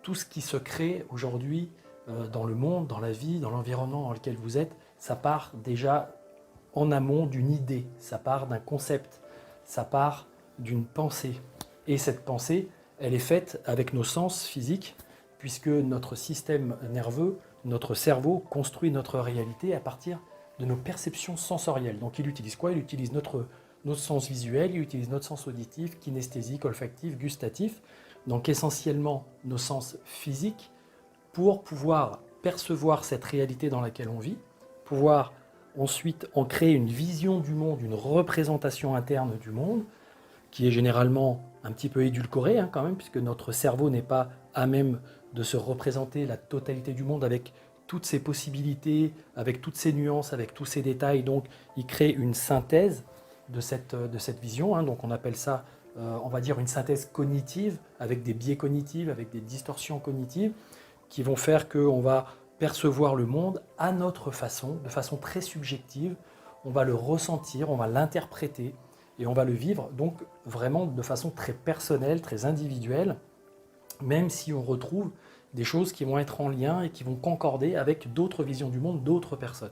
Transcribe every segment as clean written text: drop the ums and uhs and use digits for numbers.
tout ce qui se crée aujourd'hui dans le monde, dans la vie, dans l'environnement dans lequel vous êtes, ça part déjà en amont d'une idée, ça part d'un concept, ça part d'une pensée. Et cette pensée, elle est faite avec nos sens physiques, puisque notre système nerveux, notre cerveau construit notre réalité à partir de nos perceptions sensorielles. Donc il utilise quoi? Il utilise notre sens visuel, il utilise notre sens auditif, kinesthésique, olfactif, gustatif, donc essentiellement nos sens physiques, pour pouvoir percevoir cette réalité dans laquelle on vit, pouvoir ensuite en créer une vision du monde, une représentation interne du monde, qui est généralement un petit peu édulcorée quand même, puisque notre cerveau n'est pas à même de se représenter la totalité du monde avec toutes ses possibilités, avec toutes ses nuances, avec tous ses détails. Donc il crée une synthèse de cette vision, donc on appelle ça, on va dire, une synthèse cognitive, avec des biais cognitifs, avec des distorsions cognitives, qui vont faire qu'on va percevoir le monde à notre façon, de façon très subjective. On va le ressentir, on va l'interpréter et on va le vivre donc vraiment de façon très personnelle, très individuelle, même si on retrouve des choses qui vont être en lien et qui vont concorder avec d'autres visions du monde, d'autres personnes.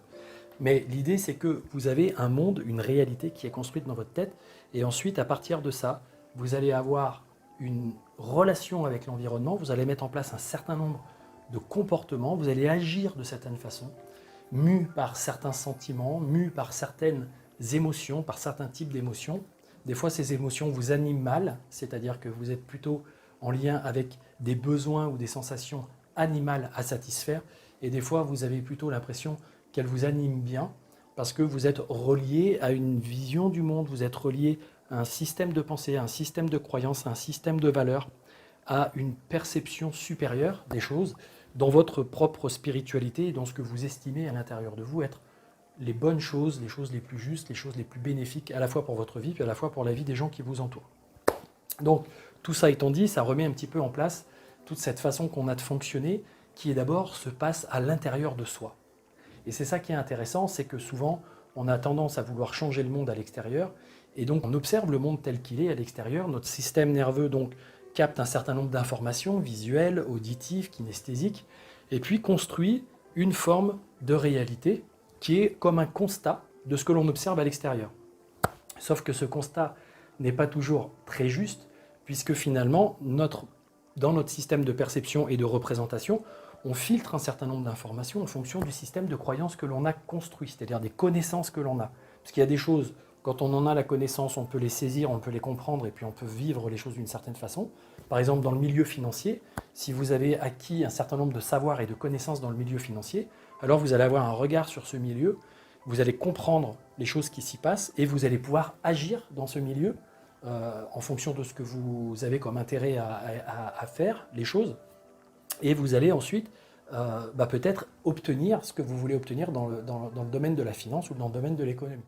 Mais l'idée, c'est que vous avez un monde, une réalité qui est construite dans votre tête, et ensuite, à partir de ça, vous allez avoir une relation avec l'environnement, vous allez mettre en place un certain nombre de comportements, vous allez agir de certaines façons, mu par certains sentiments, mu par certaines émotions, par certains types d'émotions. Des fois, ces émotions vous animent mal, c'est-à-dire que vous êtes plutôt en lien avec des besoins ou des sensations animales à satisfaire, et des fois, vous avez plutôt l'impression qu'elles vous animent bien, parce que vous êtes relié à une vision du monde, vous êtes relié à un système de pensée, à un système de croyance, à un système de valeurs, à une perception supérieure des choses, dans votre propre spiritualité et dans ce que vous estimez à l'intérieur de vous être les bonnes choses, les choses les plus justes, les choses les plus bénéfiques, à la fois pour votre vie, puis à la fois pour la vie des gens qui vous entourent. Donc, tout ça étant dit, ça remet un petit peu en place toute cette façon qu'on a de fonctionner, qui est d'abord se passe à l'intérieur de soi. Et c'est ça qui est intéressant, c'est que souvent, on a tendance à vouloir changer le monde à l'extérieur, et donc on observe le monde tel qu'il est à l'extérieur. Notre système nerveux donc capte un certain nombre d'informations visuelles, auditives, kinesthésiques, et puis construit une forme de réalité qui est comme un constat de ce que l'on observe à l'extérieur. Sauf que ce constat n'est pas toujours très juste, puisque finalement, dans notre système de perception et de représentation, on filtre un certain nombre d'informations en fonction du système de croyances que l'on a construit, c'est-à-dire des connaissances que l'on a. Parce qu'il y a des choses, quand on en a la connaissance, on peut les saisir, on peut les comprendre, et puis on peut vivre les choses d'une certaine façon. Par exemple, dans le milieu financier, si vous avez acquis un certain nombre de savoirs et de connaissances dans le milieu financier, alors vous allez avoir un regard sur ce milieu, vous allez comprendre les choses qui s'y passent, et vous allez pouvoir agir dans ce milieu en fonction de ce que vous avez comme intérêt à faire, les choses. Et vous allez ensuite peut-être obtenir ce que vous voulez obtenir dans le domaine de la finance ou dans le domaine de l'économie.